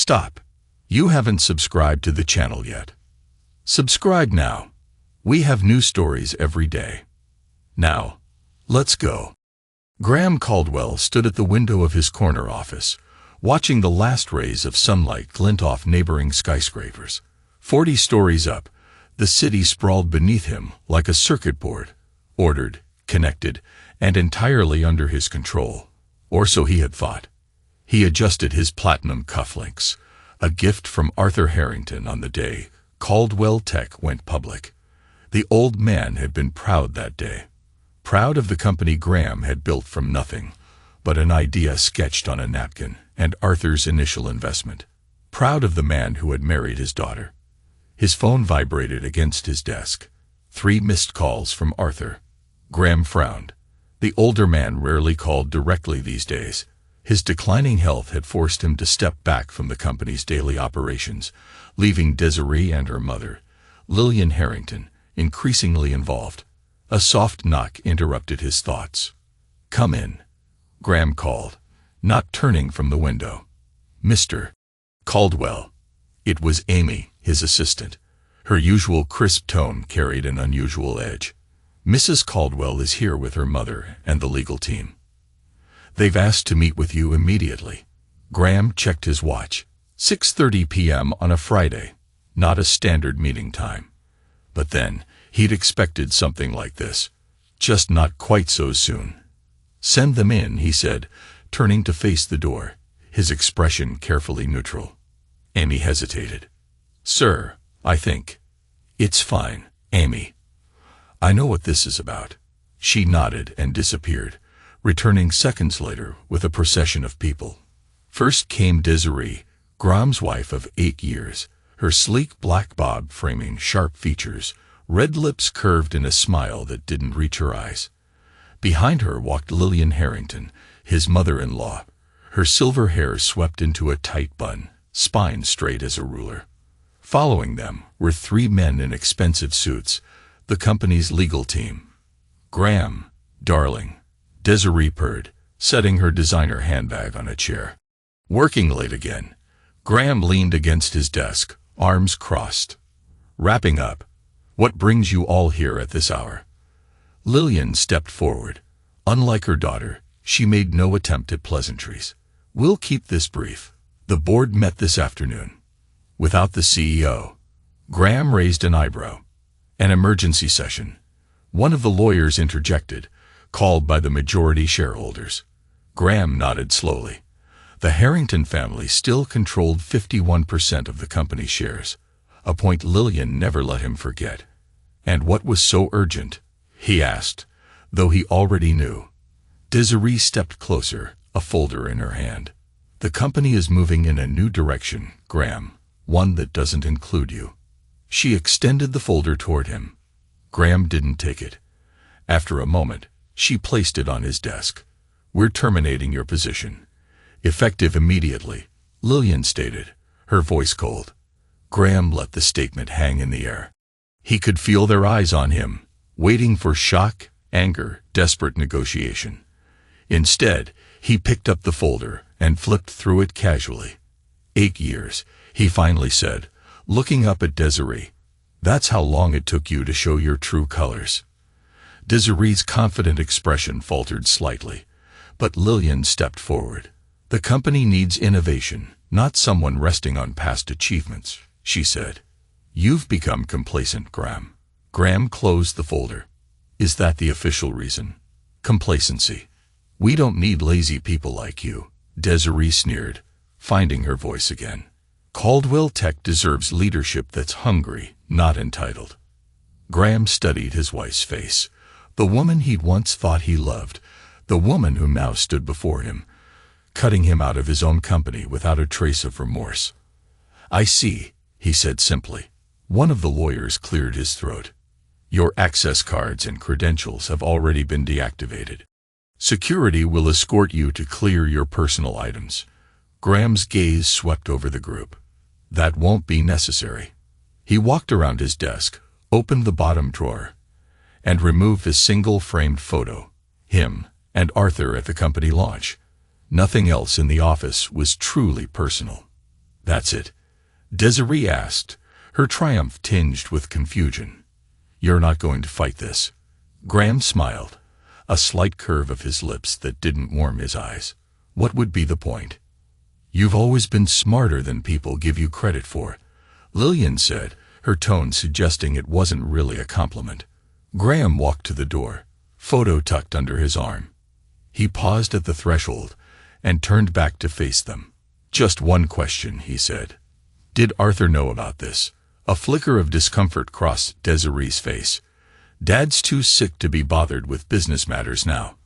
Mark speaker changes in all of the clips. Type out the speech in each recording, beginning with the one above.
Speaker 1: Stop. You haven't subscribed to the channel yet. Subscribe now. We have new stories every day. Now, let's go. Graham Caldwell stood at the window of his corner office, watching the last rays of sunlight glint off neighboring skyscrapers. 40 stories up, the city sprawled beneath him like a circuit board, ordered, connected, and entirely under his control. Or so he had thought. He adjusted his platinum cufflinks, a gift from Arthur Harrington on the day Caldwell Tech went public. The old man had been proud that day. Proud of the company Graham had built from nothing, but an idea sketched on a napkin, and Arthur's initial investment. Proud of the man who had married his daughter. His phone vibrated against his desk. 3 missed calls from Arthur. Graham frowned. The older man rarely called directly these days. His declining health had forced him to step back from the company's daily operations, leaving Desiree and her mother, Lillian Harrington, increasingly involved. A soft knock interrupted his thoughts. "Come in," Graham called, not turning from the window. "Mr. Caldwell." It was Amy, his assistant. Her usual crisp tone carried an unusual edge. "Mrs. Caldwell is here with her mother and the legal team. They've asked to meet with you immediately." Graham checked his watch. 6:30 p.m. on a Friday. Not a standard meeting time. But then, he'd expected something like this. Just not quite so soon. "Send them in," he said, turning to face the door, his expression carefully neutral. Amy hesitated. "Sir, I think." "It's fine, Amy. I know what this is about." She nodded and disappeared, returning seconds later with a procession of people. First came Desiree, Graham's wife of 8 years, her sleek black bob framing sharp features, red lips curved in a smile that didn't reach her eyes. Behind her walked Lillian Harrington, his mother-in-law, her silver hair swept into a tight bun, spine straight as a ruler. Following them were 3 men in expensive suits, the company's legal team. "Graham, darling," Desiree purred, setting her designer handbag on a chair. "Working late again." Graham leaned against his desk, arms crossed. "Wrapping up. What brings you all here at this hour?" Lillian stepped forward. Unlike her daughter, she made no attempt at pleasantries. "We'll keep this brief. The board met this afternoon. Without the CEO." Graham raised an eyebrow. "An emergency session," one of the lawyers interjected, called by the majority shareholders. Graham nodded slowly. The Harrington family still controlled 51% of the company's shares, a point Lillian never let him forget. "And what was so urgent?" he asked, though he already knew. Desiree stepped closer, a folder in her hand. "The company is moving in a new direction, Graham, one that doesn't include you." She extended the folder toward him. Graham didn't take it. After a moment, she placed it on his desk. "We're terminating your position. Effective immediately," Lillian stated, her voice cold. Graham let the statement hang in the air. He could feel their eyes on him, waiting for shock, anger, desperate negotiation. Instead, he picked up the folder and flipped through it casually. 8 years, he finally said, looking up at Desiree. "That's how long it took you to show your true colors." Desiree's confident expression faltered slightly, but Lillian stepped forward. "The company needs innovation, not someone resting on past achievements," she said. "You've become complacent, Graham." Graham closed the folder. "Is that the official reason?" "Complacency. We don't need lazy people like you," Desiree sneered, finding her voice again. "Caldwell Tech deserves leadership that's hungry, not entitled." Graham studied his wife's face, the woman he'd once thought he loved, the woman who now stood before him, cutting him out of his own company without a trace of remorse. "I see," he said simply. One of the lawyers cleared his throat. "Your access cards and credentials have already been deactivated. Security will escort you to clear your personal items." Graham's gaze swept over the group. "That won't be necessary." He walked around his desk, opened the bottom drawer, and removed a single framed photo, him and Arthur at the company launch. Nothing else in the office was truly personal. That's it? Desiree asked, her triumph tinged with confusion. You're not going to fight this? Graham smiled, a slight curve of his lips that didn't warm his eyes. What would be the point? You've always been smarter than people give you credit for, Lillian said, her tone suggesting it wasn't really a compliment. Graham walked to the door, photo tucked under his arm. He paused at the threshold and turned back to face them. Just one question, he said. Did Arthur know about this? A flicker of discomfort crossed Desiree's face. Dad's too sick to be bothered with business matters now.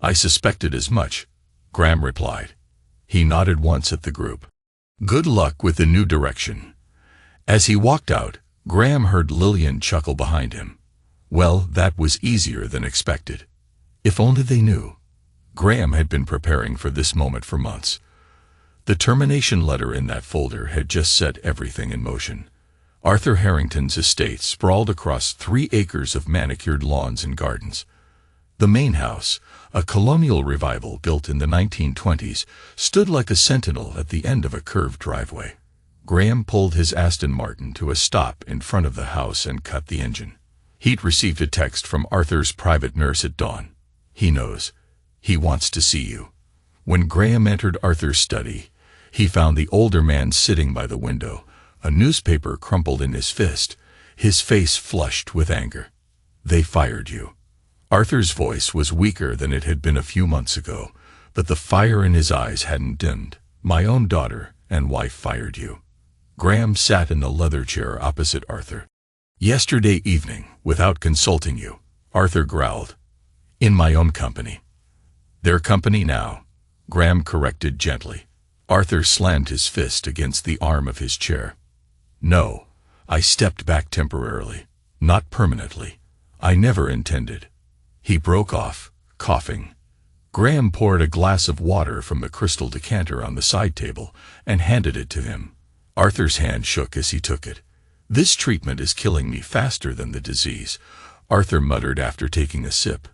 Speaker 1: I suspected as much, Graham replied. He nodded once at the group. Good luck with the new direction. As he walked out, Graham heard Lillian chuckle behind him. Well, that was easier than expected. If only they knew. Graham had been preparing for this moment for months. The termination letter in that folder had just set everything in motion. Arthur Harrington's estate sprawled across 3 acres of manicured lawns and gardens. The main house, a colonial revival built in the 1920s, stood like a sentinel at the end of a curved driveway. Graham pulled his Aston Martin to a stop in front of the house and cut the engine. He'd received a text from Arthur's private nurse at dawn. He knows. He wants to see you. When Graham entered Arthur's study, he found the older man sitting by the window, a newspaper crumpled in his fist, his face flushed with anger. They fired you. Arthur's voice was weaker than it had been a few months ago, but the fire in his eyes hadn't dimmed. My own daughter and wife fired you. Graham sat in the leather chair opposite Arthur. Yesterday evening, without consulting you, Arthur growled. In my own company. Their company now, Graham corrected gently. Arthur slammed his fist against the arm of his chair. No, I stepped back temporarily, not permanently. I never intended. He broke off, coughing. Graham poured a glass of water from the crystal decanter on the side table and handed it to him. Arthur's hand shook as he took it. This treatment is killing me faster than the disease, Arthur muttered after taking a sip.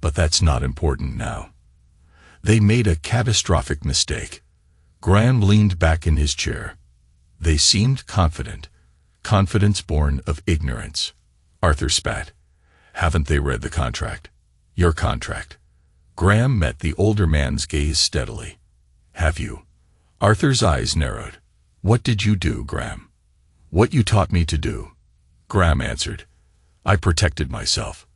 Speaker 1: But that's not important now. They made a catastrophic mistake. Graham leaned back in his chair. They seemed confident. Confidence born of ignorance. Arthur spat. Haven't they read the contract? Your contract. Graham met the older man's gaze steadily. Have you? Arthur's eyes narrowed. What did you do, Graham? What you taught me to do. Graham answered. I protected myself.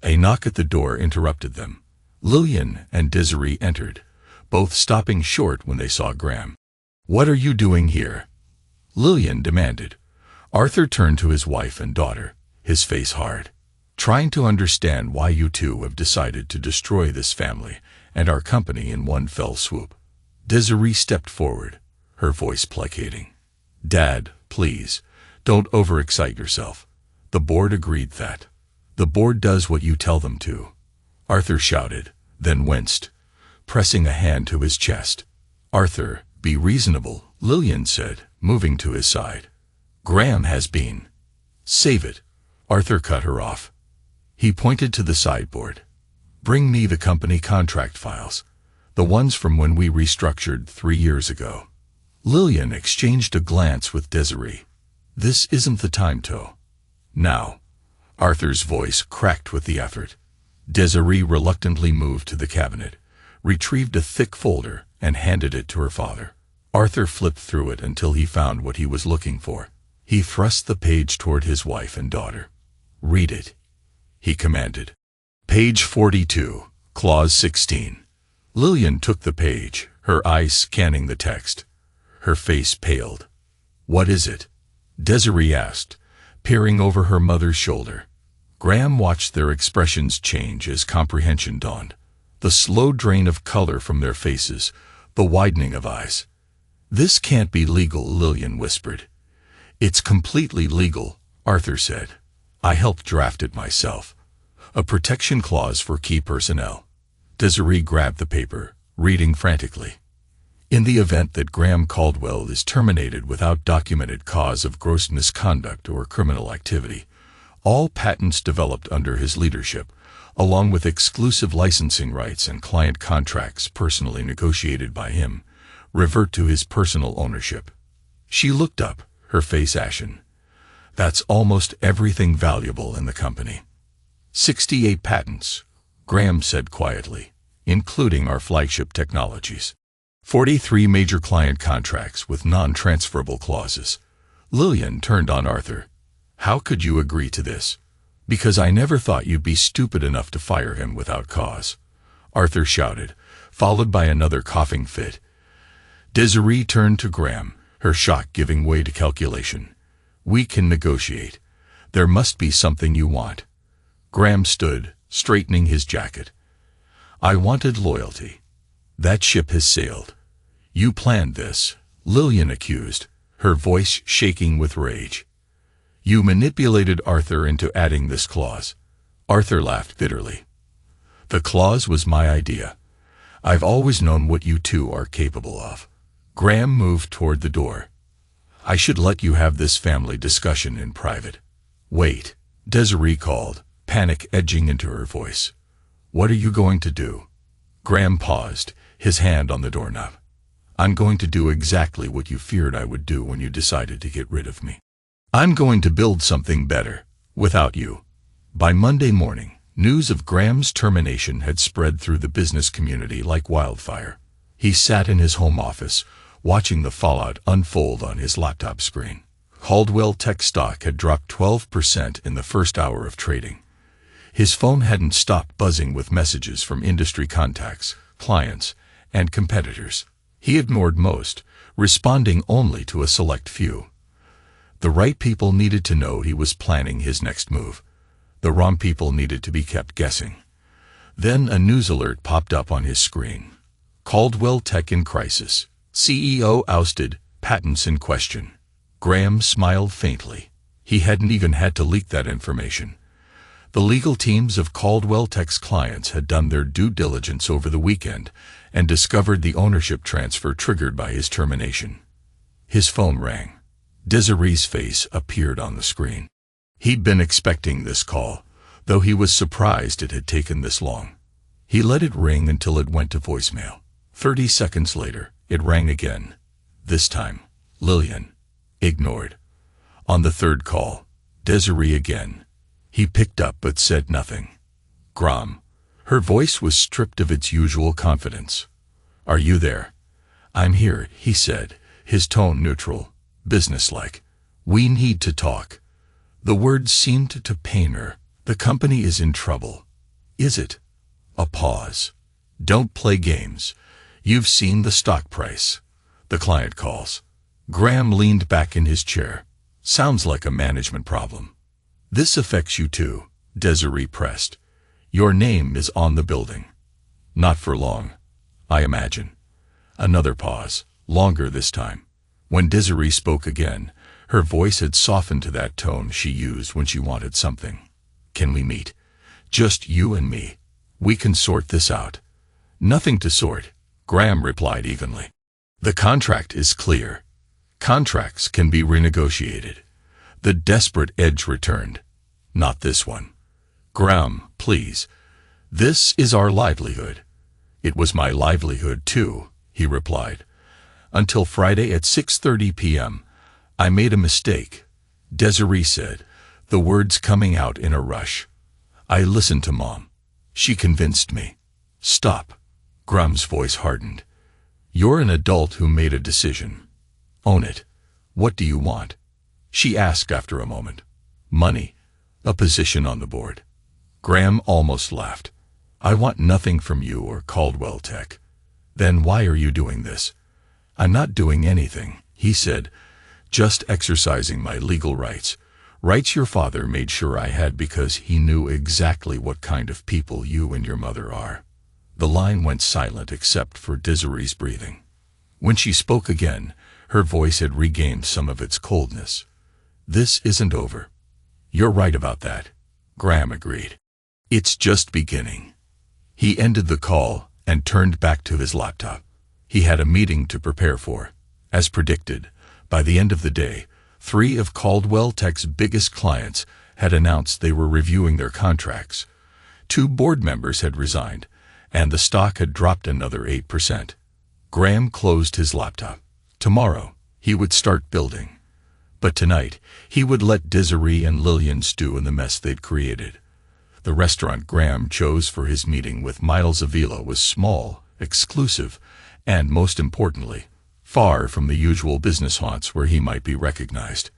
Speaker 1: A knock at the door interrupted them. Lillian and Desiree entered, both stopping short when they saw Graham. What are you doing here? Lillian demanded. Arthur turned to his wife and daughter, his face hard. Trying to understand why you two have decided to destroy this family and our company in one fell swoop. Desiree stepped forward, her voice placating. Dad, please, don't overexcite yourself. The board agreed that. The board does what you tell them to. Arthur shouted, then winced, pressing a hand to his chest. Arthur, be reasonable, Lillian said, moving to his side. Graham has been. Save it. Arthur cut her off. He pointed to the sideboard. Bring me the company contract files, the ones from when we restructured 3 years ago. Lillian exchanged a glance with Desiree. This isn't the time to. Now. Arthur's voice cracked with the effort. Desiree reluctantly moved to the cabinet, retrieved a thick folder, and handed it to her father. Arthur flipped through it until he found what he was looking for. He thrust the page toward his wife and daughter. Read it, he commanded. Page 42, Clause 16. Lillian took the page, her eyes scanning the text. Her face paled. What is it? Desiree asked, peering over her mother's shoulder. Graham watched their expressions change as comprehension dawned. The slow drain of color from their faces, the widening of eyes. This can't be legal, Lillian whispered. It's completely legal, Arthur said. I helped draft it myself. A protection clause for key personnel. Desiree grabbed the paper, reading frantically. In the event that Graham Caldwell is terminated without documented cause of gross misconduct or criminal activity, all patents developed under his leadership, along with exclusive licensing rights and client contracts personally negotiated by him, revert to his personal ownership. She looked up, her face ashen. That's almost everything valuable in the company. 68 patents, Graham said quietly, including our flagship technologies. 43 major client contracts with non-transferable clauses. Lillian turned on Arthur. How could you agree to this? Because I never thought you'd be stupid enough to fire him without cause, Arthur shouted, followed by another coughing fit. Desiree turned to Graham, her shock giving way to calculation. We can negotiate. There must be something you want. Graham stood, straightening his jacket. I wanted loyalty. That ship has sailed. You planned this, Lillian accused, her voice shaking with rage. You manipulated Arthur into adding this clause. Arthur laughed bitterly. The clause was my idea. I've always known what you two are capable of. Graham moved toward the door. I should let you have this family discussion in private. Wait, Desiree called, panic edging into her voice. What are you going to do? Graham paused, his hand on the doorknob. I'm going to do exactly what you feared I would do when you decided to get rid of me. I'm going to build something better, without you. By Monday morning, news of Graham's termination had spread through the business community like wildfire. He sat in his home office, watching the fallout unfold on his laptop screen. Caldwell Tech stock had dropped 12% in the first hour of trading. His phone hadn't stopped buzzing with messages from industry contacts, clients, and competitors. He ignored most, responding only to a select few. The right people needed to know he was planning his next move. The wrong people needed to be kept guessing. Then a news alert popped up on his screen. Caldwell Tech in crisis. CEO ousted, patents in question. Graham smiled faintly. He hadn't even had to leak that information. The legal teams of Caldwell Tech's clients had done their due diligence over the weekend and discovered the ownership transfer triggered by his termination. His phone rang. Desiree's face appeared on the screen. He'd been expecting this call, though he was surprised it had taken this long. He let it ring until it went to voicemail. 30 seconds later, it rang again. This time, Lillian. Ignored. On the third call, Desiree again. He picked up but said nothing. Graham. Her voice was stripped of its usual confidence. Are you there? I'm here, he said, his tone neutral, businesslike. We need to talk. The words seemed to pain her. The company is in trouble. Is it? A pause. Don't play games. You've seen the stock price. The client calls. Graham leaned back in his chair. Sounds like a management problem. This affects you too, Desiree pressed. Your name is on the building. Not for long, I imagine. Another pause, longer this time. When Desiree spoke again, her voice had softened to that tone she used when she wanted something. Can we meet? Just you and me. We can sort this out. Nothing to sort, Graham replied evenly. The contract is clear. Contracts can be renegotiated. The desperate edge returned. Not this one. Graham, please. This is our livelihood. It was my livelihood too, he replied. Until Friday at 6:30 p.m. I made a mistake, Desiree said, the words coming out in a rush. I listened to Mom. She convinced me. Stop. Graham's voice hardened. You're an adult who made a decision. Own it. What do you want? She asked after a moment. Money. A position on the board. Graham almost laughed. I want nothing from you or Caldwell Tech. Then why are you doing this? I'm not doing anything, he said, just exercising my legal rights. Rights your father made sure I had because he knew exactly what kind of people you and your mother are. The line went silent except for Desiree's breathing. When she spoke again, her voice had regained some of its coldness. This isn't over. You're right about that, Graham agreed. It's just beginning. He ended the call and turned back to his laptop. He had a meeting to prepare for. As predicted, by the end of the day, 3 of Caldwell Tech's biggest clients had announced they were reviewing their contracts. 2 board members had resigned, and the stock had dropped another 8%. Graham closed his laptop. Tomorrow, he would start building. But tonight, he would let Desiree and Lillian stew in the mess they'd created. The restaurant Graham chose for his meeting with Miles Avila was small, exclusive, and, most importantly, far from the usual business haunts where he might be recognized.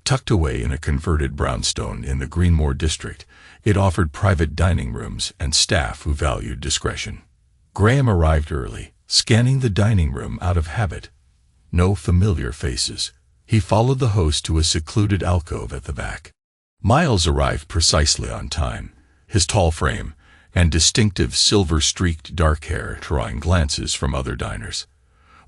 Speaker 1: Tucked away in a converted brownstone in the Greenmore district, it offered private dining rooms and staff who valued discretion. Graham arrived early, scanning the dining room out of habit. No familiar faces. He followed the host to a secluded alcove at the back. Miles arrived precisely on time, his tall frame and distinctive silver-streaked dark hair drawing glances from other diners.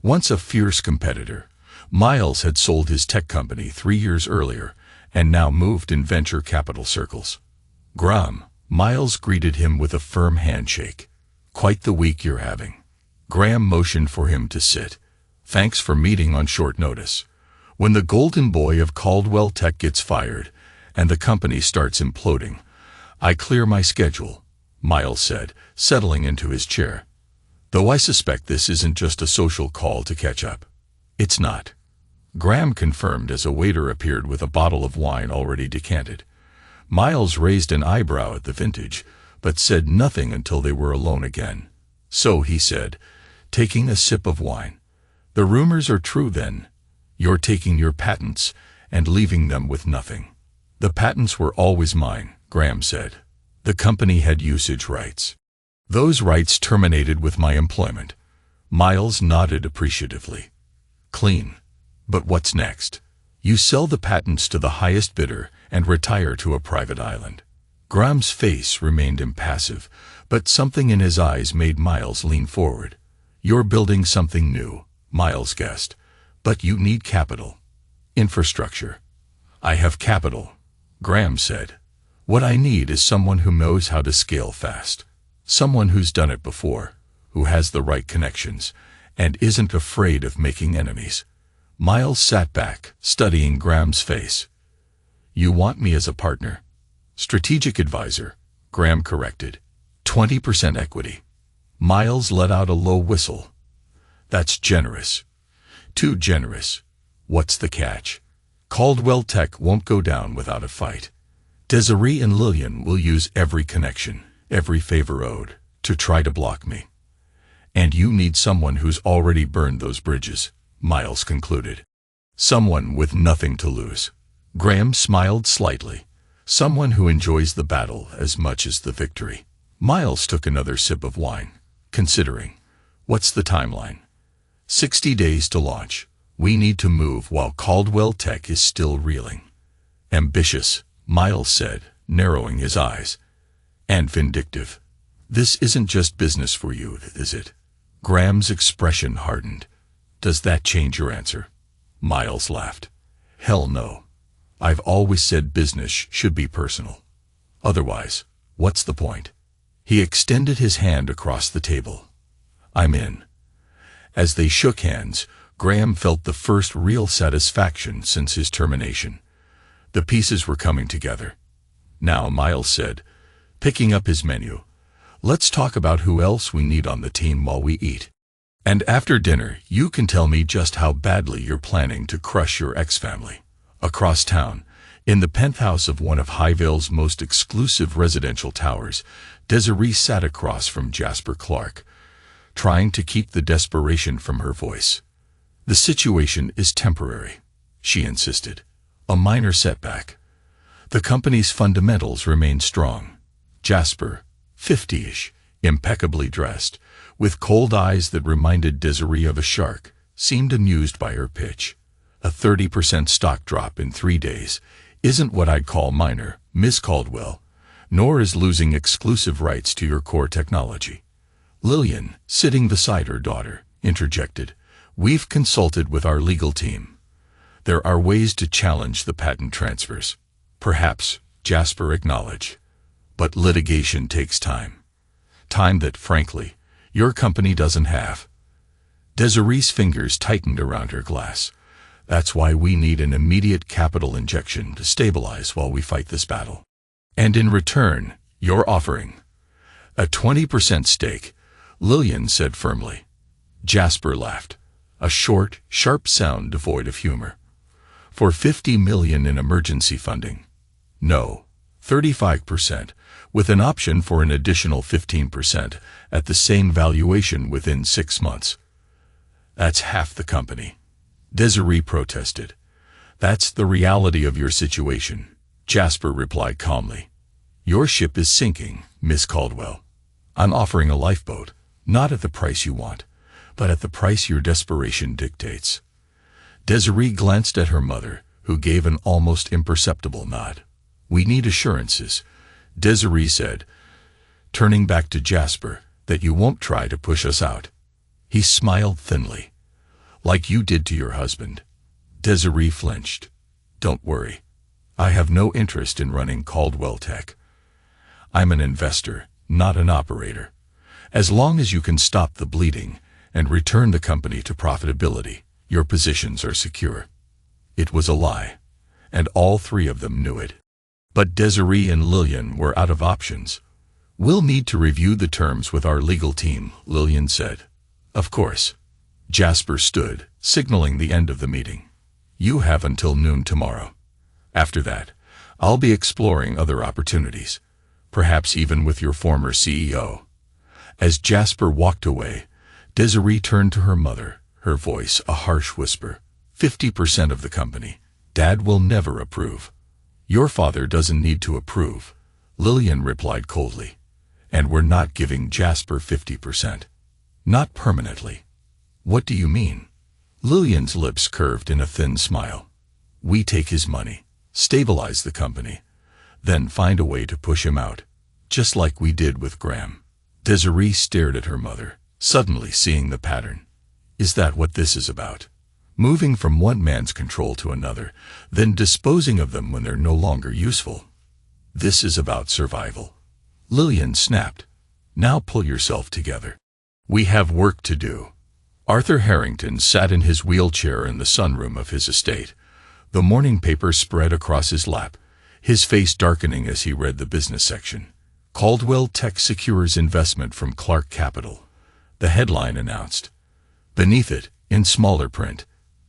Speaker 1: Once a fierce competitor, Miles had sold his tech company 3 years earlier and now moved in venture capital circles. Graham, Miles greeted him with a firm handshake. "Quite the week you're having." Graham motioned for him to sit. "Thanks for meeting on short notice. When the golden boy of Caldwell Tech gets fired and the company starts imploding, I clear my schedule," Miles said, settling into his chair. "Though I suspect this isn't just a social call to catch up." "It's not," Graham confirmed as a waiter appeared with a bottle of wine already decanted. Miles raised an eyebrow at the vintage, but said nothing until they were alone again. "So," he said, taking a sip of wine, "the rumors are true then. You're taking your patents and leaving them with nothing." "The patents were always mine," Graham said. "The company had usage rights. Those rights terminated with my employment." Miles nodded appreciatively. "Clean. But what's next?" "You sell the patents to the highest bidder and retire to a private island." Graham's face remained impassive, but something in his eyes made Miles lean forward. "You're building something new," Miles guessed, "but you need capital. Infrastructure." "I have capital," Graham said. "What I need is someone who knows how to scale fast. Someone who's done it before, who has the right connections, and isn't afraid of making enemies." Miles sat back, studying Graham's face. "You want me as a partner?" "Strategic advisor," Graham corrected. 20% equity." Miles let out a low whistle. "That's generous." "Too generous." "What's the catch?" "Caldwell Tech won't go down without a fight. Desiree and Lillian will use every connection, every favor owed, to try to block me. And you need someone who's already burned those bridges," Miles concluded. "Someone with nothing to lose." Graham smiled slightly. "Someone who enjoys the battle as much as the victory." Miles took another sip of wine, considering. "What's the timeline?" 60 days to launch. We need to move while Caldwell Tech is still reeling." "Ambitious," Miles said, narrowing his eyes. "And vindictive. This isn't just business for you, is it?" Graham's expression hardened. "Does that change your answer?" Miles laughed. "Hell no. I've always said business should be personal. Otherwise, what's the point?" He extended his hand across the table. "I'm in." As they shook hands, Graham felt the first real satisfaction since his termination. The pieces were coming together. "Now," Miles said, picking up his menu, "let's talk about who else we need on the team while we eat. And after dinner, you can tell me just how badly you're planning to crush your ex-family." Across town, in the penthouse of one of Highvale's most exclusive residential towers, Desiree sat across from Jasper Clark, trying to keep the desperation from her voice. "The situation is temporary," she insisted. "A minor setback. The company's fundamentals remain strong." Jasper, 50-ish, impeccably dressed, with cold eyes that reminded Desiree of a shark, seemed amused by her pitch. "A 30% stock drop in 3 days isn't what I'd call minor, Miss Caldwell, nor is losing exclusive rights to your core technology." Lillian, sitting beside her daughter, interjected, "We've consulted with our legal team. There are ways to challenge the patent transfers." "Perhaps," Jasper acknowledged. "But litigation takes time. Time that, frankly, your company doesn't have." Desiree's fingers tightened around her glass. "That's why we need an immediate capital injection to stabilize while we fight this battle." "And in return, you're offering?" "A 20% stake," Lillian said firmly. Jasper laughed. a short, sharp sound devoid of humor. For $50 million in emergency funding. No, 35%, with an option for an additional 15% at the same valuation within 6 months. That's half the company. Desiree protested. That's the reality of your situation, Jasper replied calmly. Your ship is sinking, Miss Caldwell. I'm offering a lifeboat, not at the price you want, but at the price your desperation dictates. Desiree glanced at her mother, who gave an almost imperceptible nod. We need assurances, Desiree said, turning back to Jasper, that you won't try to push us out. He smiled thinly. Like you did to your husband. Desiree flinched. Don't worry. I have no interest in running Caldwell Tech. I'm an investor, not an operator. As long as you can stop the bleeding and return the company to profitability, your positions are secure. It was a lie, and all three of them knew it. But Desiree and Lillian were out of options. We'll need to review the terms with our legal team, Lillian said. Of course. Jasper stood, signaling the end of the meeting. You have until noon tomorrow. After that, I'll be exploring other opportunities, perhaps even with your former CEO. As Jasper walked away, Desiree turned to her mother, her voice a harsh whisper. 50% of the company. Dad will never approve. Your father doesn't need to approve, Lillian replied coldly. And we're not giving Jasper 50%. Not permanently. What do you mean? Lillian's lips curved in a thin smile. We take his money, stabilize the company, then find a way to push him out, just like we did with Graham. Desiree stared at her mother, suddenly seeing the pattern. Is that what this is about? Moving from one man's control to another, then disposing of them when they're no longer useful. This is about survival. Lillian snapped. Now pull yourself together. We have work to do. Arthur Harrington sat in his wheelchair in the sunroom of his estate, the morning paper spread across his lap, his face darkening as he read the business section. Caldwell Tech secures investment from Clark Capital, the headline announced. Beneath it, in smaller print,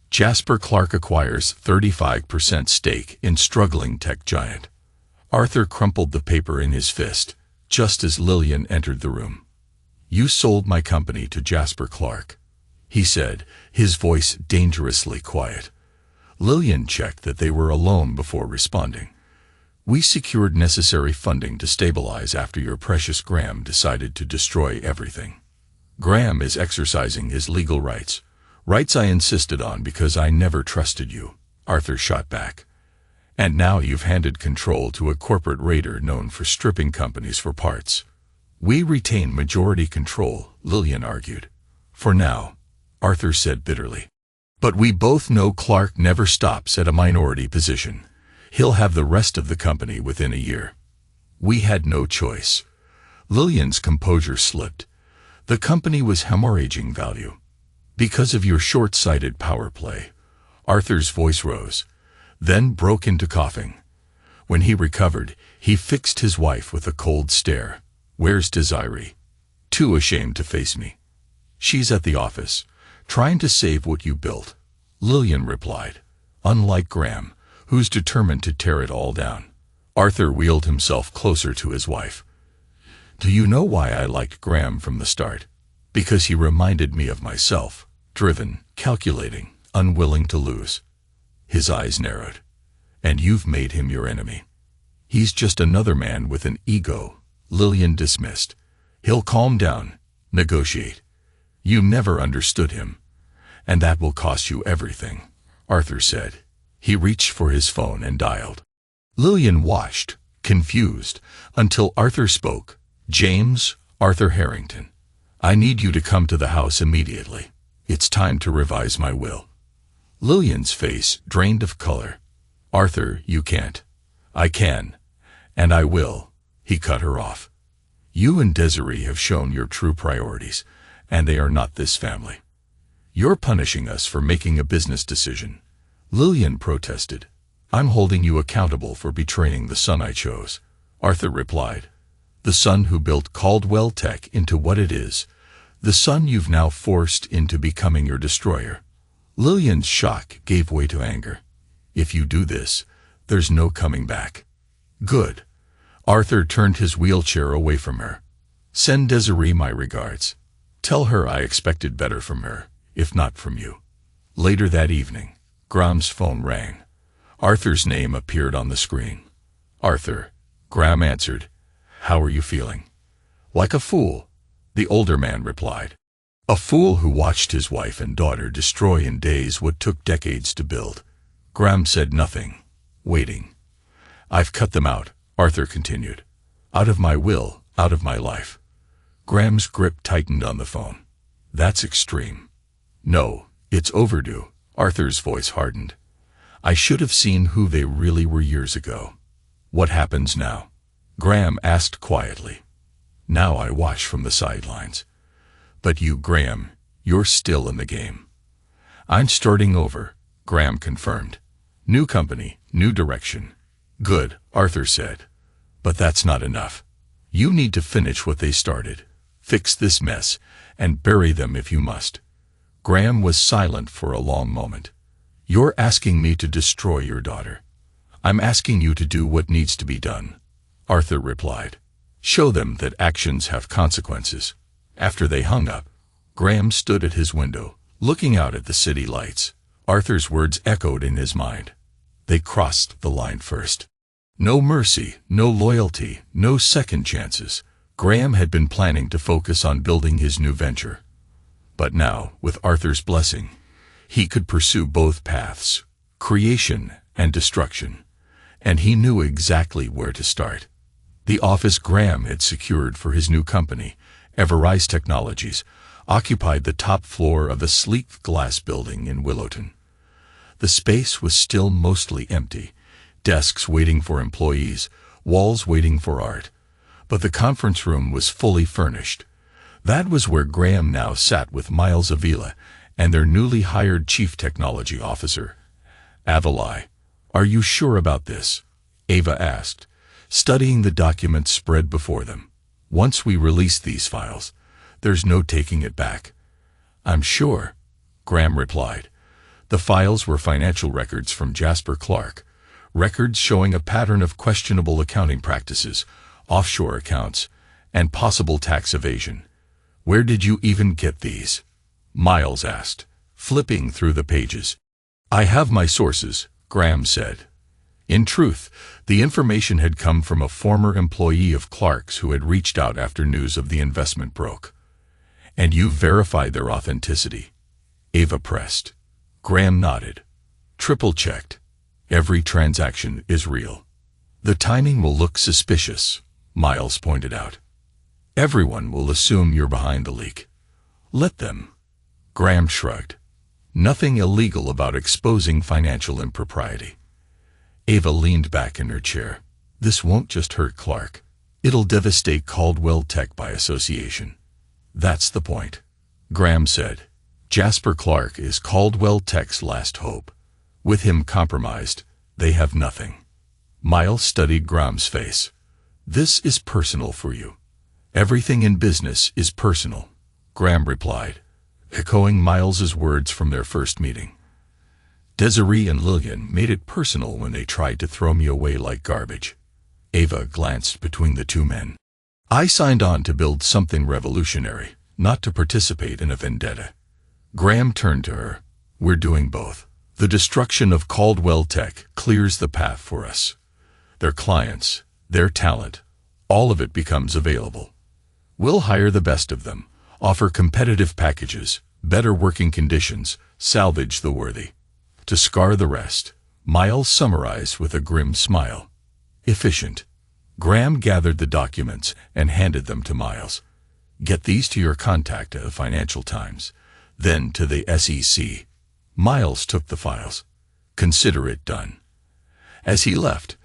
Speaker 1: Jasper Clark acquires 35% stake in struggling tech giant. Arthur crumpled the paper in his fist, just as Lillian entered the room. You sold my company to Jasper Clark, he said, his voice dangerously quiet. Lillian checked that they were alone before responding. We secured necessary funding to stabilize after your precious Graham decided to destroy everything. Graham is exercising his legal rights. Rights I insisted on because I never trusted you, Arthur shot back. And now you've handed control to a corporate raider known for stripping companies for parts. We retain majority control, Lillian argued. For now, Arthur said bitterly. But we both know Clark never stops at a minority position. He'll have the rest of the company within a year. We had no choice. Lillian's composure slipped. The company was hemorrhaging value. Because of your short-sighted power play. Arthur's voice rose, then broke into coughing. When he recovered, he fixed his wife with a cold stare. Where's Desiree? Too ashamed to face me. She's at the office, trying to save what you built, Lillian replied. Unlike Graham, who's determined to tear it all down. Arthur wheeled himself closer to his wife. Do you know why I liked Graham from the start? Because he reminded me of myself, driven, calculating, unwilling to lose. His eyes narrowed. And you've made him your enemy. He's just another man with an ego, Lillian dismissed. He'll calm down, negotiate. You never understood him. And that will cost you everything, Arthur said. He reached for his phone and dialed. Lillian watched, confused, until Arthur spoke. James, Arthur Harrington. I need you to come to the house immediately. It's time to revise my will. Lillian's face drained of color. Arthur, you can't. I can. And I will. He cut her off. You and Desiree have shown your true priorities, and they are not this family. You're punishing us for making a business decision. Lillian protested. I'm holding you accountable for betraying the son I chose, Arthur replied. The son who built Caldwell Tech into what it is, The son you've now forced into becoming your destroyer. Lillian's shock gave way to anger. If you do this, there's no coming back. Good. Arthur turned his wheelchair away from her. Send Desiree my regards. Tell her I expected better from her, if not from you. Later that evening, Graham's phone rang. Arthur's name appeared on the screen. Arthur, Graham answered. How are you feeling? Like a fool, the older man replied. A fool who watched his wife and daughter destroy in days what took decades to build. Graham said nothing, waiting. I've cut them out, Arthur continued. Out of my will, out of my life. Graham's grip tightened on the phone. That's extreme. No, it's overdue, Arthur's voice hardened. I should have seen who they really were years ago. What happens now? Graham asked quietly. Now I watch from the sidelines. But you, Graham, you're still in the game. I'm starting over, Graham confirmed. New company, new direction. Good, Arthur said. But that's not enough. You need to finish what they started. Fix this mess, and bury them if you must. Graham was silent for a long moment. You're asking me to destroy your daughter. I'm asking you to do what needs to be done, Arthur replied. Show them that actions have consequences. After they hung up, Graham stood at his window, looking out at the city lights. Arthur's words echoed in his mind. They crossed the line first. No mercy, no loyalty, no second chances. Graham had been planning to focus on building his new venture. But now, with Arthur's blessing, he could pursue both paths, creation and destruction. And he knew exactly where to start. The office Graham had secured for his new company, Everrise Technologies, occupied the top floor of a sleek glass building in Willowton. The space was still mostly empty, desks waiting for employees, walls waiting for art. But the conference room was fully furnished. That was where Graham now sat with Miles Avila and their newly hired chief technology officer. Avila, are you sure about this? Ava asked, studying the documents spread before them. Once we release these files, there's no taking it back. I'm sure, Graham replied. The files were financial records from Jasper Clark, records showing a pattern of questionable accounting practices, offshore accounts, and possible tax evasion. Where did you even get these? Miles asked, flipping through the pages. I have my sources, Graham said. In truth, the information had come from a former employee of Clark's who had reached out after news of the investment broke. And you verified their authenticity? Ava pressed. Graham nodded. Triple-checked. Every transaction is real. The timing will look suspicious, Miles pointed out. Everyone will assume you're behind the leak. Let them. Graham shrugged. Nothing illegal about exposing financial impropriety. Ava leaned back in her chair. This won't just hurt Clark. It'll devastate Caldwell Tech by association. That's the point, Graham said. Jasper Clark is Caldwell Tech's last hope. With him compromised, they have nothing. Miles studied Graham's face. This is personal for you. Everything in business is personal, Graham replied, echoing Miles's words from their first meeting. Desiree and Lillian made it personal when they tried to throw me away like garbage. Ava glanced between the two men. I signed on to build something revolutionary, not to participate in a vendetta. Graham turned to her. We're doing both. The destruction of Caldwell Tech clears the path for us. Their clients, their talent, all of it becomes available. We'll hire the best of them, offer competitive packages, better working conditions, salvage the worthy. To scar the rest, Miles summarized with a grim smile. Efficient. Graham gathered the documents and handed them to Miles. Get these to your contact at the Financial Times, then to the SEC. Miles took the files. Consider it done. As he left,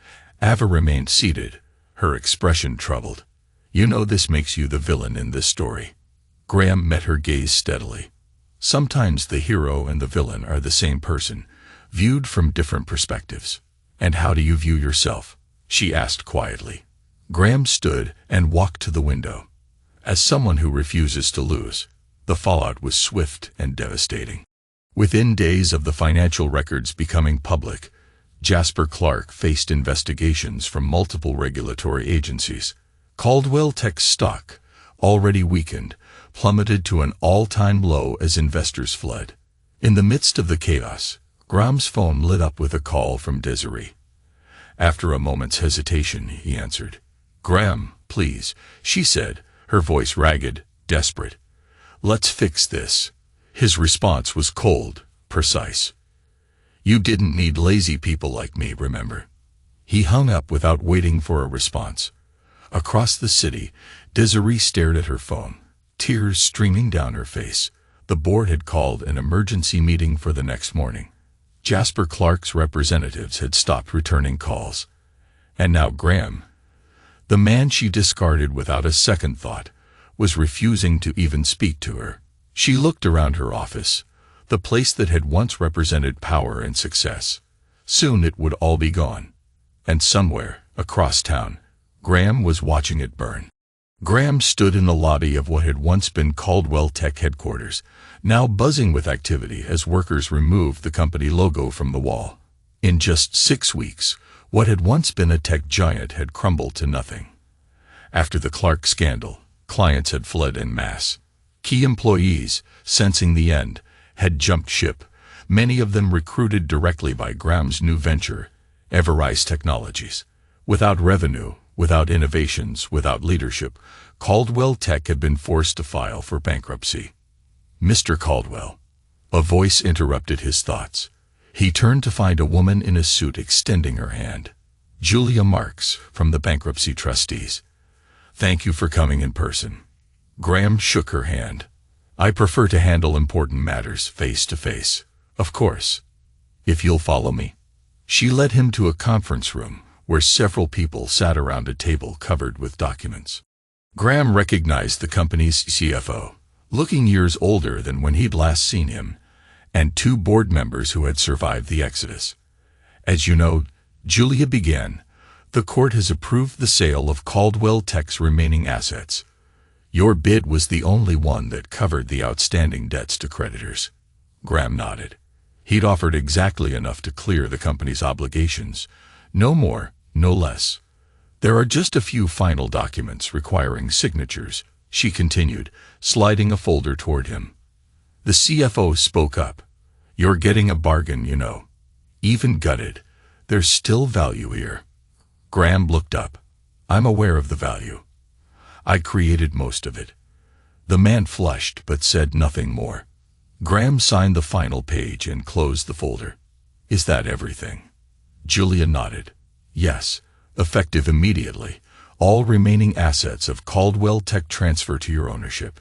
Speaker 1: Ava remained seated, her expression troubled. You know this makes you the villain in this story. Graham met her gaze steadily. Sometimes the hero and the villain are the same person, viewed from different perspectives. And how do you view yourself? She asked quietly. Graham stood and walked to the window. As someone who refuses to lose. The fallout was swift and devastating. Within days of the financial records becoming public, Jasper Clark faced investigations from multiple regulatory agencies. Caldwell Tech stock, already weakened, plummeted to an all-time low as investors fled. In the midst of the chaos, Graham's phone lit up with a call from Desiree. After a moment's hesitation, he answered. "Graham, please," she said, her voice ragged, desperate. "Let's fix this." His response was cold, precise. "You didn't need lazy people like me, remember?" He hung up without waiting for a response. Across the city, Desiree stared at her phone, tears streaming down her face. The board had called an emergency meeting for the next morning. Jasper Clark's representatives had stopped returning calls. And now Graham, the man she discarded without a second thought, was refusing to even speak to her. She looked around her office, the place that had once represented power and success. Soon it would all be gone. And somewhere, across town, Graham was watching it burn. Graham stood in the lobby of what had once been Caldwell Tech headquarters, now buzzing with activity as workers removed the company logo from the wall. In just 6 weeks, what had once been a tech giant had crumbled to nothing. After the Clark scandal, clients had fled en masse. Key employees, sensing the end, had jumped ship, many of them recruited directly by Graham's new venture, Everrise Technologies. Without revenue, without innovations, without leadership, Caldwell Tech had been forced to file for bankruptcy. "Mr. Caldwell." A voice interrupted his thoughts. He turned to find a woman in a suit extending her hand. "Julia Marks, from the bankruptcy trustees. Thank you for coming in person." Graham shook her hand. "I prefer to handle important matters face to face, of course. If you'll follow me." She led him to a conference room where several people sat around a table covered with documents. Graham recognized the company's CFO, looking years older than when he'd last seen him, and 2 board members who had survived the exodus. "As you know," Julia began, "the court has approved the sale of Caldwell Tech's remaining assets. Your bid was the only one that covered the outstanding debts to creditors." Graham nodded. He'd offered exactly enough to clear the company's obligations. No more, no less. "There are just a few final documents requiring signatures," she continued, sliding a folder toward him. The CFO spoke up. "You're getting a bargain, you know. Even gutted, there's still value here." Graham looked up. "I'm aware of the value. I created most of it." The man flushed but said nothing more. Graham signed the final page and closed the folder. "Is that everything?" Julia nodded. "Yes, effective immediately. All remaining assets of Caldwell Tech transfer to your ownership."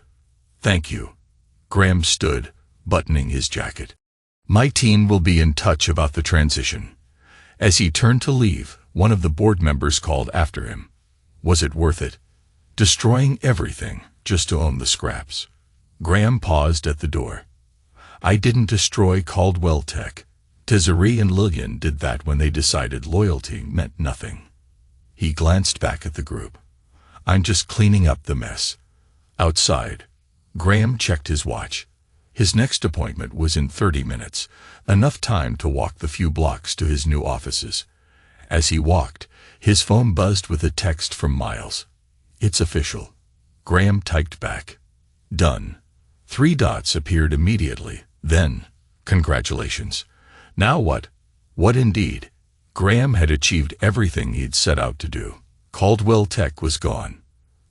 Speaker 1: "Thank you." Graham stood, buttoning his jacket. "My team will be in touch about the transition." As he turned to leave, one of the board members called after him. Was it worth it? Destroying everything just to own the scraps? Graham paused at the door. "I didn't destroy Caldwell Tech. Desiree and Lillian did that when they decided loyalty meant nothing." He glanced back at the group. "I'm just cleaning up the mess." Outside, Graham checked his watch. His next appointment was in 30 minutes, enough time to walk the few blocks to his new offices. As he walked, his phone buzzed with a text from Miles. "It's official." Graham typed back. "Done." 3 dots appeared immediately. Then, "Congratulations." Now what? What indeed? Graham had achieved everything he'd set out to do. Caldwell Tech was gone.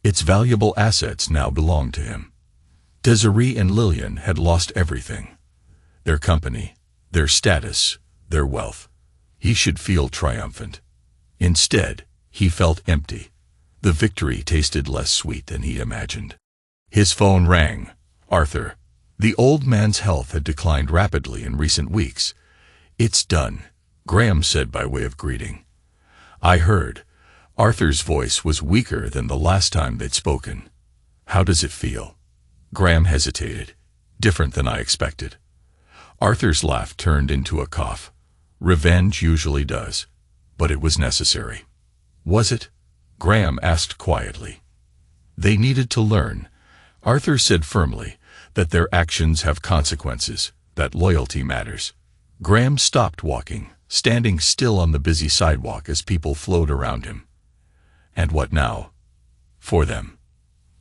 Speaker 1: Its valuable assets now belonged to him. Desiree and Lillian had lost everything. Their company, their status, their wealth. He should feel triumphant. Instead, he felt empty. The victory tasted less sweet than he imagined. His phone rang. Arthur. The old man's health had declined rapidly in recent weeks. "It's done," Graham said by way of greeting. "I heard." Arthur's voice was weaker than the last time they'd spoken. "How does it feel?" Graham hesitated. "Different than I expected." Arthur's laugh turned into a cough. "Revenge usually does. But it was necessary." "Was it?" Graham asked quietly. "They needed to learn," Arthur said firmly, that their actions have consequences, that loyalty matters. Graham stopped walking, standing still on the busy sidewalk as people flowed around him. And what now? For them.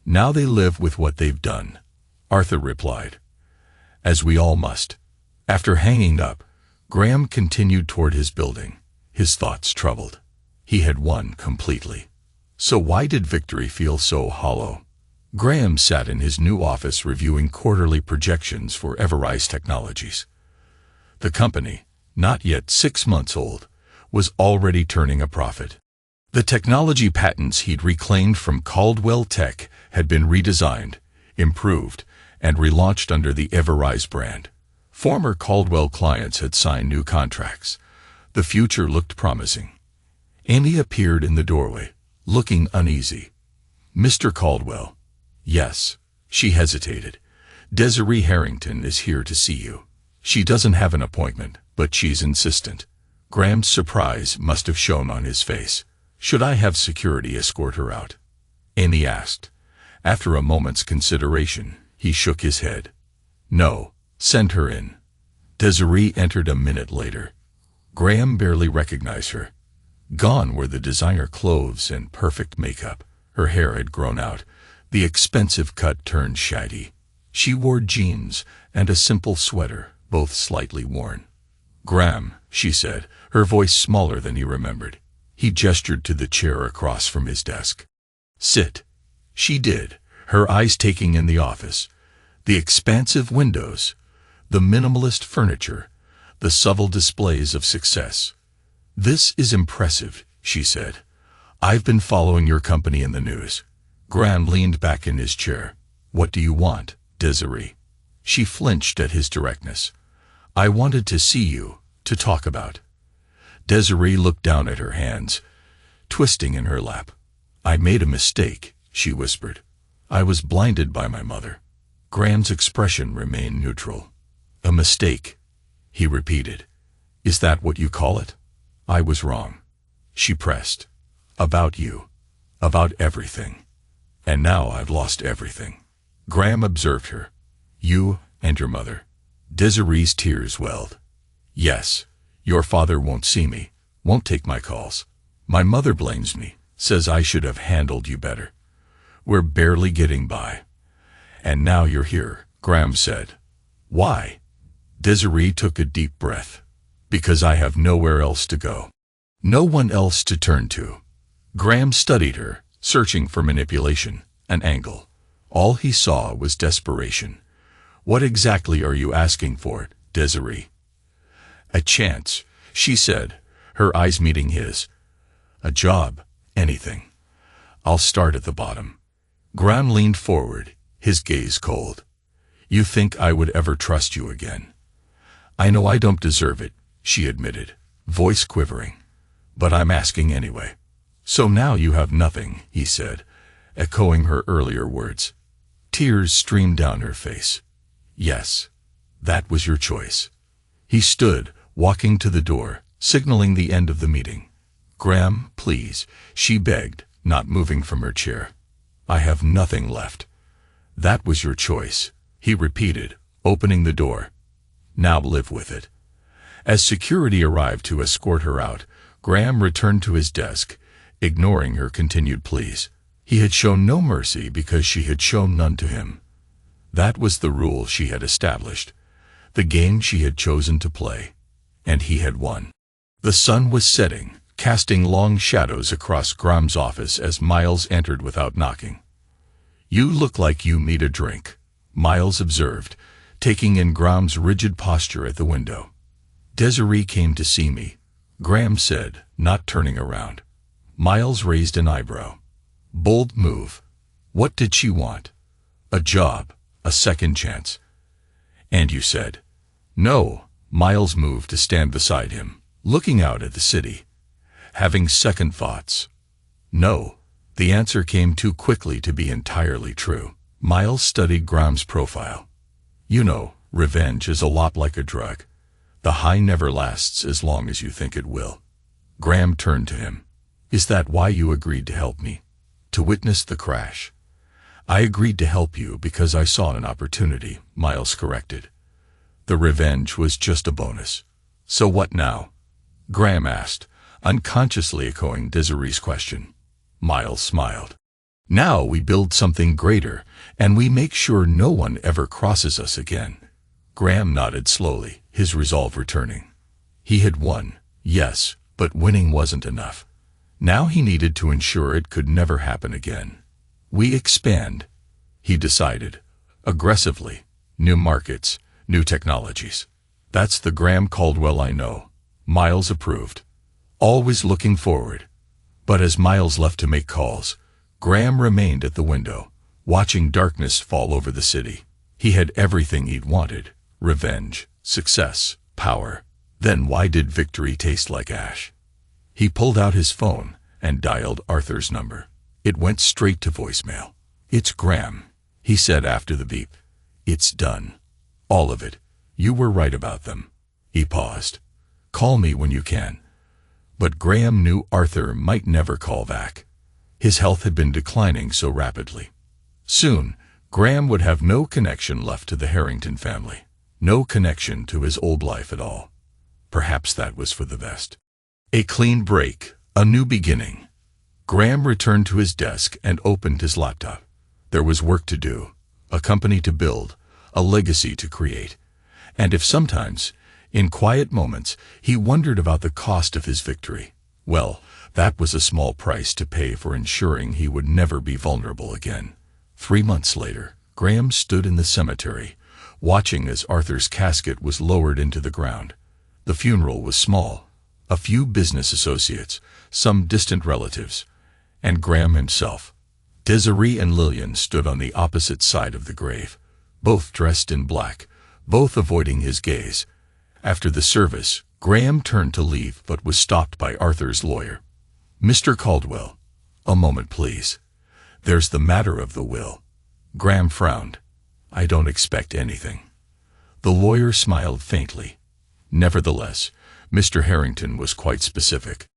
Speaker 1: Now they live with what they've done, Arthur replied. As we all must. After hanging up, Graham continued toward his building, his thoughts troubled. He had won completely. So why did victory feel so hollow? Graham sat in his new office reviewing quarterly projections for Everrise Technologies. The company, not yet 6 months old, was already turning a profit. The technology patents he'd reclaimed from Caldwell Tech had been redesigned, improved, and relaunched under the Everrise brand. Former Caldwell clients had signed new contracts. The future looked promising. Amy appeared in the doorway, looking uneasy. Mr. Caldwell. Yes. She hesitated. Desiree Harrington is here to see you. She doesn't have an appointment, but she's insistent. Graham's surprise must have shown on his face. Should I have security escort her out? Amy asked. After a moment's consideration, he shook his head. No, send her in. Desiree entered a minute later. Graham barely recognized her. Gone were the designer clothes and perfect makeup. Her hair had grown out. The expensive cut turned shaggy. She wore jeans and a simple sweater, both slightly worn. Graham, she said, her voice smaller than he remembered. He gestured to the chair across from his desk. Sit. She did, her eyes taking in the office. The expansive windows, the minimalist furniture, the subtle displays of success. This is impressive, she said. I've been following your company in the news. Graham leaned back in his chair. What do you want, Desiree? She flinched at his directness. I wanted to see you, to talk about. Desiree looked down at her hands, twisting in her lap. I made a mistake, she whispered. I was blinded by my mother. Graham's expression remained neutral. A mistake, he repeated. Is that what you call it? I was wrong. She pressed. About you. About everything. And now I've lost everything. Graham observed her. You and your mother. Desiree's tears welled. Yes, your father won't see me, won't take my calls. My mother blames me, says I should have handled you better. We're barely getting by. And now you're here, Graham said. Why? Desiree took a deep breath. Because I have nowhere else to go. No one else to turn to. Graham studied her, searching for manipulation, an angle. All he saw was desperation. What exactly are you asking for, Desiree? A chance, she said, her eyes meeting his. A job, anything. I'll start at the bottom. Graham leaned forward, his gaze cold. You think I would ever trust you again? I know I don't deserve it, she admitted, voice quivering. But I'm asking anyway. So now you have nothing, he said, echoing her earlier words. Tears streamed down her face. Yes, that was your choice. He stood, walking to the door, signaling the end of the meeting. Graham, please, she begged, not moving from her chair. I have nothing left. That was your choice, he repeated, opening the door. Now live with it. As security arrived to escort her out, Graham returned to his desk, ignoring her continued pleas. He had shown no mercy because she had shown none to him. That was the rule she had established, the game she had chosen to play, and he had won. The sun was setting, casting long shadows across Graham's office as Miles entered without knocking. You look like you need a drink, Miles observed, taking in Graham's rigid posture at the window. Desiree came to see me, Graham said, not turning around. Miles raised an eyebrow. Bold move. What did she want? A job, a second chance. And you said, no. Miles moved to stand beside him, looking out at the city, having second thoughts. No. The answer came too quickly to be entirely true. Miles studied Graham's profile. You know, revenge is a lot like a drug. The high never lasts as long as you think it will. Graham turned to him. Is that why you agreed to help me? To witness the crash? I agreed to help you because I saw an opportunity, Miles corrected. The revenge was just a bonus. So what now? Graham asked, unconsciously echoing Desiree's question. Miles smiled. Now we build something greater, and we make sure no one ever crosses us again. Graham nodded slowly, his resolve returning. He had won, yes, but winning wasn't enough. Now he needed to ensure it could never happen again. We expand, he decided, aggressively. New markets, new technologies. That's the Graham Caldwell I know, Miles approved. Always looking forward. But as Miles left to make calls, Graham remained at the window, watching darkness fall over the city. He had everything he'd wanted: revenge, success, power. Then why did victory taste like ash? He pulled out his phone and dialed Arthur's number. It went straight to voicemail. "It's Graham," he said after the beep. "It's done. All of it. You were right about them." He paused. "Call me when you can." But Graham knew Arthur might never call back. His health had been declining so rapidly. Soon, Graham would have no connection left to the Harrington family. No connection to his old life at all. Perhaps that was for the best. A clean break, a new beginning. Graham returned to his desk and opened his laptop. There was work to do, a company to build, a legacy to create. And if sometimes, in quiet moments, he wondered about the cost of his victory, well, that was a small price to pay for ensuring he would never be vulnerable again. 3 months later, Graham stood in the cemetery, watching as Arthur's casket was lowered into the ground. The funeral was small. A few business associates, some distant relatives, and Graham himself. Desiree and Lillian stood on the opposite side of the grave, both dressed in black, both avoiding his gaze. After the service, Graham turned to leave but was stopped by Arthur's lawyer. "Mr. Caldwell, a moment please. There's the matter of the will." Graham frowned. "I don't expect anything." The lawyer smiled faintly. Nevertheless, Mr. Harrington was quite specific.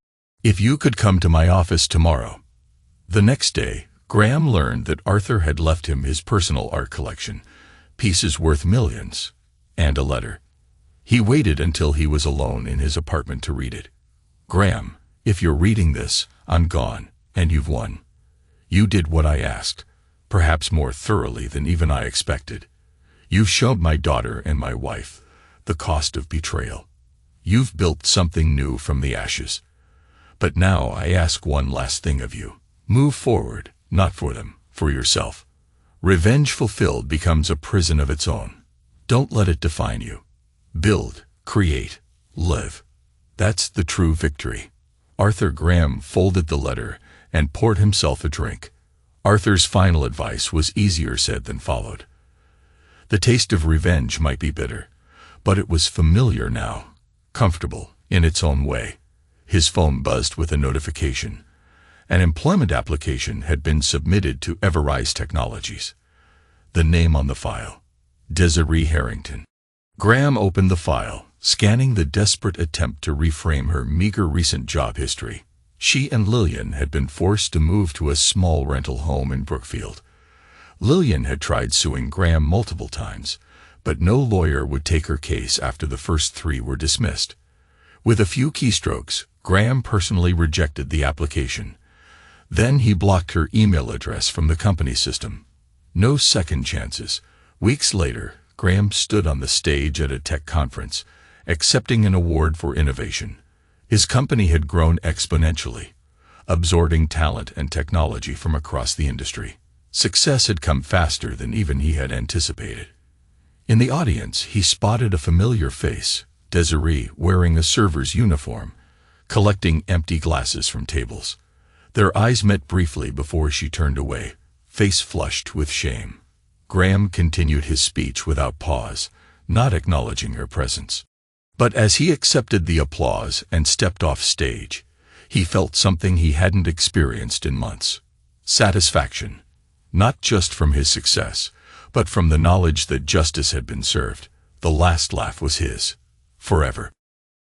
Speaker 1: "If you could come to my office tomorrow." The next day, Graham learned that Arthur had left him his personal art collection, pieces worth millions, and a letter. He waited until he was alone in his apartment to read it. "Graham, if you're reading this, I'm gone, and you've won. You did what I asked, perhaps more thoroughly than even I expected. You've shown my daughter and my wife the cost of betrayal. You've built something new from the ashes. But now I ask one last thing of you. Move forward, not for them, for yourself. Revenge fulfilled becomes a prison of its own. Don't let it define you. Build, create, live. That's the true victory." Arthur Graham folded the letter and poured himself a drink. Arthur's final advice was easier said than followed. The taste of revenge might be bitter, but it was familiar now, comfortable in its own way. His phone buzzed with a notification. An employment application had been submitted to Everrise Technologies. The name on the file: Desiree Harrington. Graham opened the file, scanning the desperate attempt to reframe her meager recent job history. She and Lillian had been forced to move to a small rental home in Brookfield. Lillian had tried suing Graham multiple times, but no lawyer would take her case after the first 3 were dismissed. With a few keystrokes, Graham personally rejected the application. Then he blocked her email address from the company system. No second chances. Weeks later, Graham stood on the stage at a tech conference, accepting an award for innovation. His company had grown exponentially, absorbing talent and technology from across the industry. Success had come faster than even he had anticipated. In the audience, he spotted a familiar face, Desiree, wearing a server's uniform, collecting empty glasses from tables. Their eyes met briefly before she turned away, face flushed with shame. Graham continued his speech without pause, not acknowledging her presence. But as he accepted the applause and stepped off stage, he felt something he hadn't experienced in months: satisfaction, not just from his success, but from the knowledge that justice had been served. The last laugh was his. Forever.